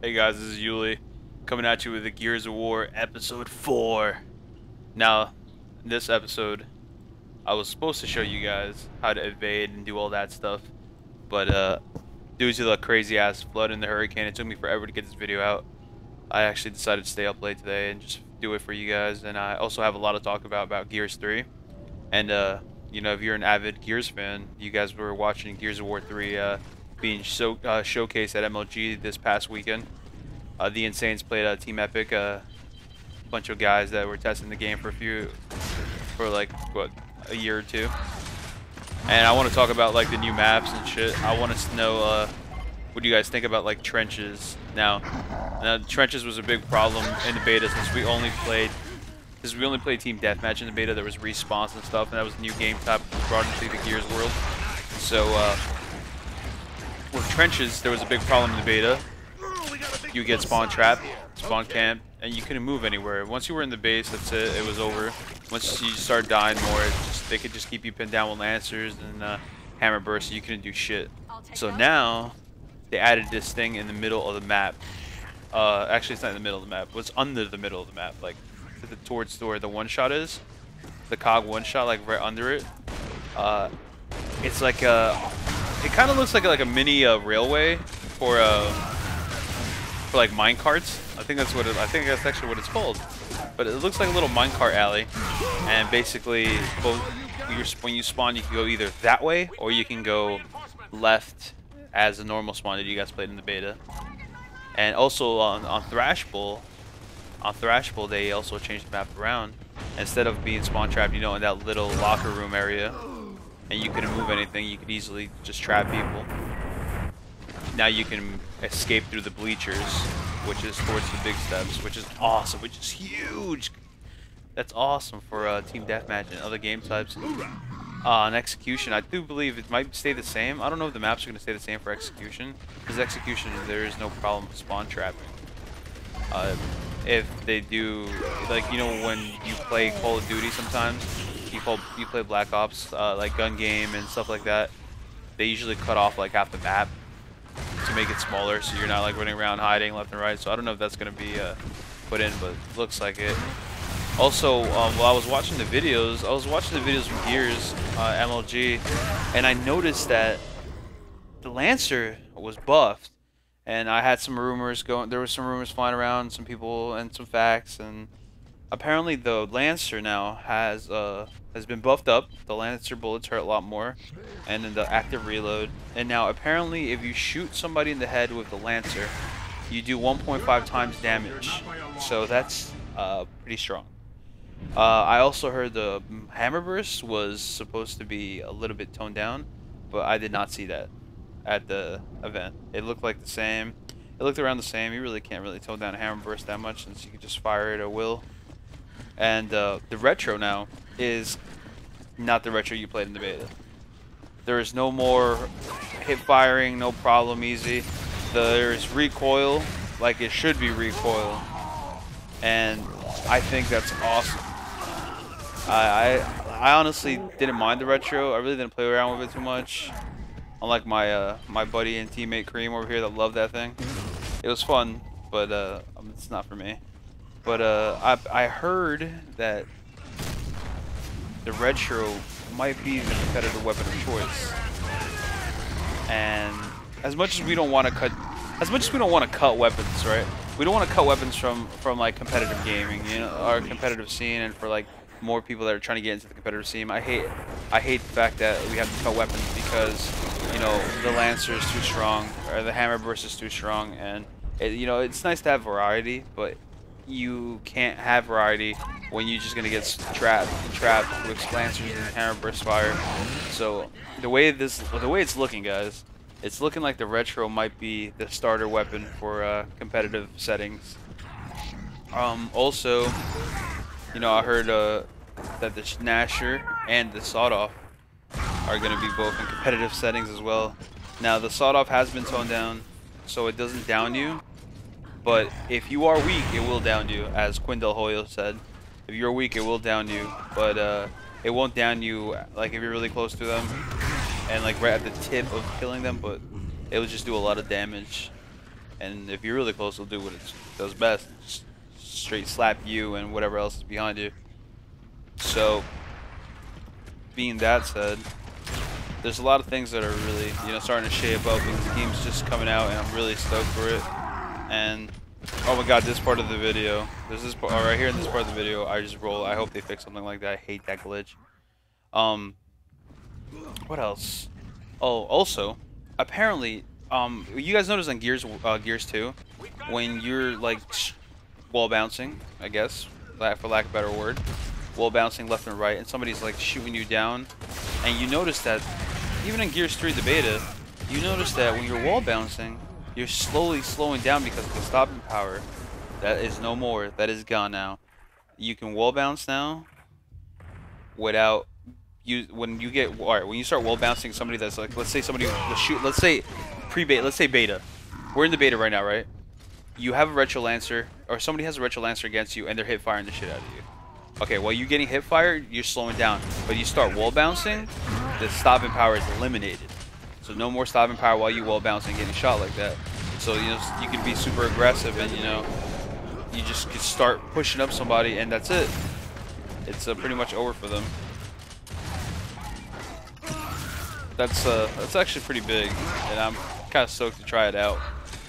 Hey guys, this is Uleet coming at you with the Gears of War episode 4. Now, in this episode, I was supposed to show you guys how to evade and do all that stuff, but due to the crazy ass flood and the hurricane, it took me forever to get this video out. I actually decided to stay up late today and just do it for you guys, and I also have a lot to talk about Gears 3. And you know, if you're an avid Gears fan, you guys were watching Gears of War 3 being showcased at MLG this past weekend. The Insanes played Team Epic, a bunch of guys that were testing the game for like what, a year or two. And I want to talk about like the new maps and shit. I want us to know what do you guys think about like trenches. Now trenches was a big problem in the beta since we only played Team Deathmatch in the beta. There was respawns and stuff, and that was a new game type brought into the Gears world. So with trenches, there was a big problem in the beta. You get spawn trapped, spawn camped, and you couldn't move anywhere. Once you were in the base, that's it. It was over. Once you start dying more, they could just keep you pinned down with lancers and hammer bursts. You couldn't do shit. So now they added this thing in the middle of the map. Actually, it's not in the middle of the map. It's under the middle of the map, like towards where the one shot is. The cog one shot, like right under it. It's like it kind of looks like a mini railway for like mine carts. I think that's actually what it's called. But it looks like a little minecart alley, and basically when you spawn, you can go either that way or you can go left as a normal spawn that you guys played in the beta. And also on Thrash Bowl, they also changed the map around. Instead of being spawn trapped, you know, in that little locker room area, and you couldn't move anything, you could easily just trap people. Now you can escape through the bleachers, which is towards the big steps, which is awesome, which is huge. That's awesome for Team Deathmatch and other game types. On Execution, I do believe it might stay the same. I don't know if the maps are going to stay the same for Execution, because Execution, there is no problem with spawn trapping. If they do, like, you know, when you play Call of Duty sometimes, you play Black Ops, like gun game and stuff like that, they usually cut off like half the map to make it smaller, so you're not like running around hiding left and right. So I don't know if that's gonna be put in, but it looks like it. Also, while I was watching the videos, from Gears MLG, and I noticed that the Lancer was buffed, and I had some rumors going. There were some rumors flying around, some people and some facts, and apparently the Lancer now has been buffed up. The Lancer bullets hurt a lot more, and then the active reload. And now apparently if you shoot somebody in the head with the Lancer, you do 1.5 times damage. So that's pretty strong. I also heard the hammer burst was supposed to be a little bit toned down, but I did not see that at the event. It looked like the same. It looked around the same. You really can't really tone down a hammer burst that much since you can just fire it at will. And the retro now is not the retro you played in the beta. There is no more hip firing, no problem, easy. There's recoil, like it should be recoil, and I think that's awesome. I honestly didn't mind the retro. I really didn't play around with it too much. Unlike my my buddy and teammate Kareem over here that loved that thing. It was fun, but it's not for me. But I heard that the retro might be the competitive weapon of choice. And as much as we don't want to cut weapons, right? We don't want to cut weapons from like competitive gaming, you know, our competitive scene, and for like more people that are trying to get into the competitive scene. I hate the fact that we have to cut weapons because, you know, the Lancer is too strong or the hammer burst is too strong, and you know, it's nice to have variety, but you can't have variety when you're just gonna get trapped with lancers and hammer burst fire. So the way it's looking, guys, it's looking like the retro might be the starter weapon for competitive settings. Also, you know, I heard that the Gnasher and the Sawed-Off are gonna be both in competitive settings as well. Now the Sawed-Off has been toned down, so it doesn't down you. But if you are weak, it will down you, as Quindel Hoyle said. If you're weak, it will down you, but it won't down you like if you're really close to them and like right at the tip of killing them, but it will just do a lot of damage. and if you're really close, it'll do what it does best: just straight slap you and whatever else is behind you. So, being that said, there's a lot of things that are really, you know, starting to shape up, because the game's just coming out, and I'm really stoked for it. And oh my god, this part of the video, there's this part right here in this part of the video, I just roll. I hope they fix something like that. I hate that glitch. What else? Oh, also, apparently, you guys notice on Gears 2, when you're like wall bouncing, I guess, for lack of a better word, wall bouncing left and right, and somebody's like shooting you down, and you notice that even in Gears 3, the beta, you notice that when you're wall bouncing, you're slowly slowing down because of the stopping power. That is no more. That is gone now. You can wall bounce now without when you start wall bouncing somebody that's like, let's say somebody will shoot, let's say pre-beta, let's say beta. We're in the beta right now, right? You have a retro lancer, or somebody has a retro lancer against you, and they're hip firing the shit out of you. Okay, while you're getting hip fired, you're slowing down. But you start wall bouncing, the stopping power is eliminated. So no more stopping power while you wall bouncing getting shot like that. So you know you can be super aggressive, and you know you just could start pushing up somebody, and that's it. It's pretty much over for them. That's actually pretty big, and I'm kind of stoked to try it out.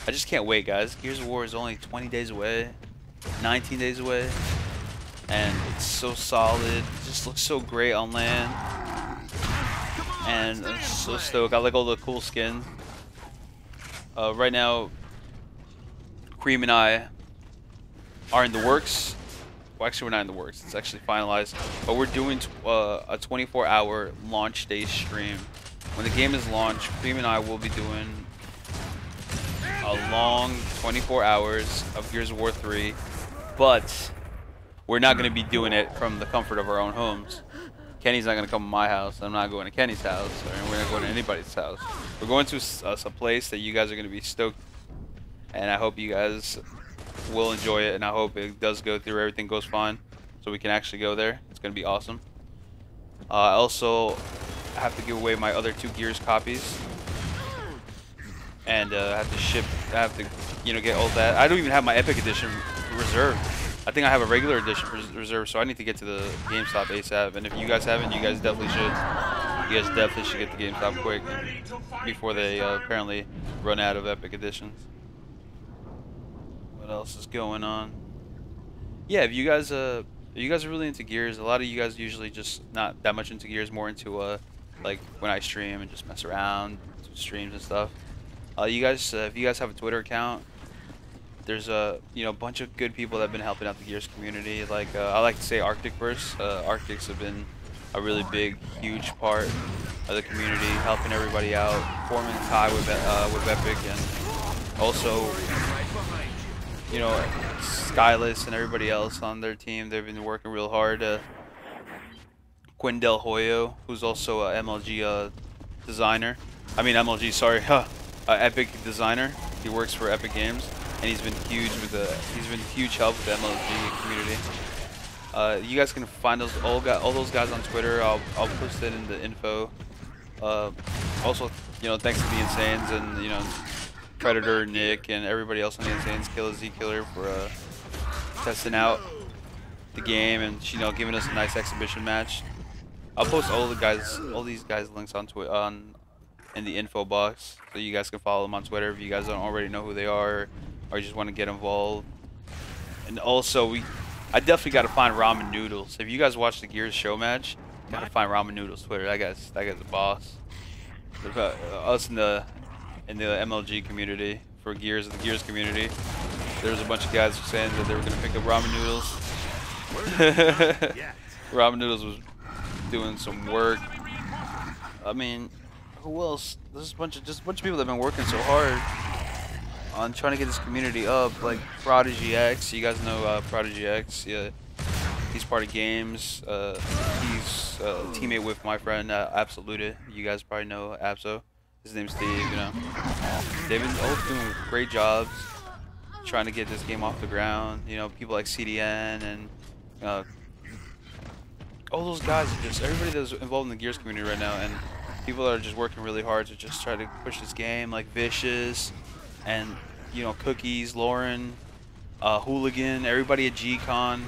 I just can't wait, guys. Gears of War is only 20 days away, 19 days away, and it's so solid. It just looks so great on land, and I'm so stoked. I like all the cool skins. Right now, Cream and I are in the works. Well, actually, we're not in the works. It's actually finalized, but we're doing a 24-hour launch day stream. When the game is launched, Cream and I will be doing a long 24 hours of Gears of War 3, but we're not going to be doing it from the comfort of our own homes. Kenny's not going to come to my house. I'm not going to Kenny's house, or we're not going to anybody's house. We're going to a place that you guys are going to be stoked, and I hope you guys will enjoy it, and I hope it does go through, everything goes fine, so we can actually go there. It's going to be awesome. Also, I have to give away my other 2 Gears copies, and I have to, you know, get all that. I don't even have my Epic Edition reserved. I think I have a regular edition reserved, so I need to get to the GameStop ASAP. And if you guys haven't, you guys definitely should. You guys definitely should get the GameStop quick before they apparently run out of Epic Editions. What else is going on? Yeah, if you guys are really into Gears, a lot of you guys usually just not that much into Gears, more into like when I stream and just mess around, do streams and stuff. You guys, if you guys have a Twitter account, there's a bunch of good people that have been helping out the Gears community. Like I like to say Arcticverse. Arctics have been a really big, huge part of the community, helping everybody out, forming a tie with Epic, and also Skyless and everybody else on their team. They've been working real hard. Quinn Del Hoyo, who's also a MLG designer. I mean MLG, sorry, Epic designer. He works for Epic Games, and he's been huge help with the MLG community. You guys can find all those guys on Twitter. I'll post it in the info. Also, thanks to the Insanes and Predator, Nick, and everybody else on the Insanes, Killer Z Killer, for testing out the game and giving us a nice exhibition match. I'll post all these guys' links on Twitter in the info box, so you guys can follow them on Twitter if you guys don't already know who they are, or you just want to get involved. And also, I definitely got to find Ramen Noodles. If you guys watch the Gears show match, gotta find Ramen Noodles Twitter. That guy's a boss. Us in the MLG community for Gears, the Gears community, there was a bunch of guys saying that they were gonna pick up Ramen Noodles. Ramen Noodles was doing some work. I mean, who else? There's a bunch of people that have been working so hard on trying to get this community up, like Prodigy X. You guys know Prodigy X? Yeah, he's part of Games. He's a teammate with my friend Absoluta. You guys probably know Abso. His name's Steve. They've been all doing great jobs trying to get this game off the ground. People like CDN and all those guys are just everybody that's involved in the Gears community right now, and people that are just working really hard to just try to push this game, like Vicious and Cookies, Lauren, Hooligan, everybody at G-Con.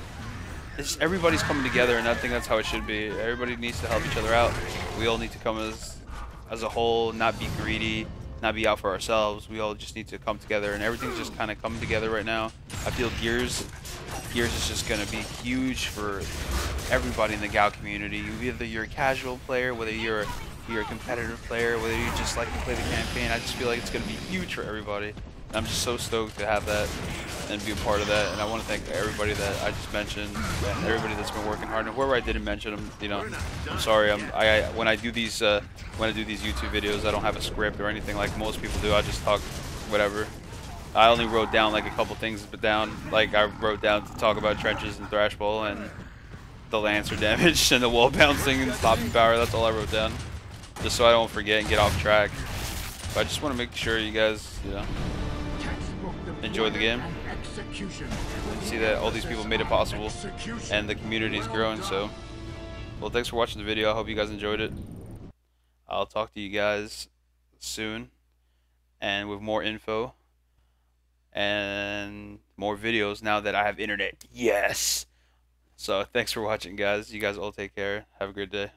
Everybody's coming together, and I think that's how it should be. Everybody needs to help each other out. We all need to come as a whole, not be greedy, not be out for ourselves. We all just need to come together, and everything's just kind of coming together right now. I feel Gears is just gonna be huge for everybody in the Gal community. Whether you're a casual player, whether you're a competitive player, whether you just like to play the campaign, I just feel like it's gonna be huge for everybody. And I'm just so stoked to have that and be a part of that. And I want to thank everybody that I just mentioned, and everybody that's been working hard. And whoever I didn't mention them, I'm sorry. When I do these YouTube videos, I don't have a script or anything like most people do. I just talk whatever. I only wrote down like a couple things, like I wrote down to talk about trenches and thrash ball and the Lancer damage and the wall bouncing and stopping power. That's all I wrote down, just so I don't forget and get off track. But I just want to make sure you guys, enjoy the game and see that all these people made it possible and the community is growing. So, well, thanks for watching the video. I hope you guys enjoyed it. I'll talk to you guys soon and with more info and more videos now that I have internet. Yes. So thanks for watching, guys. You guys all take care. Have a good day.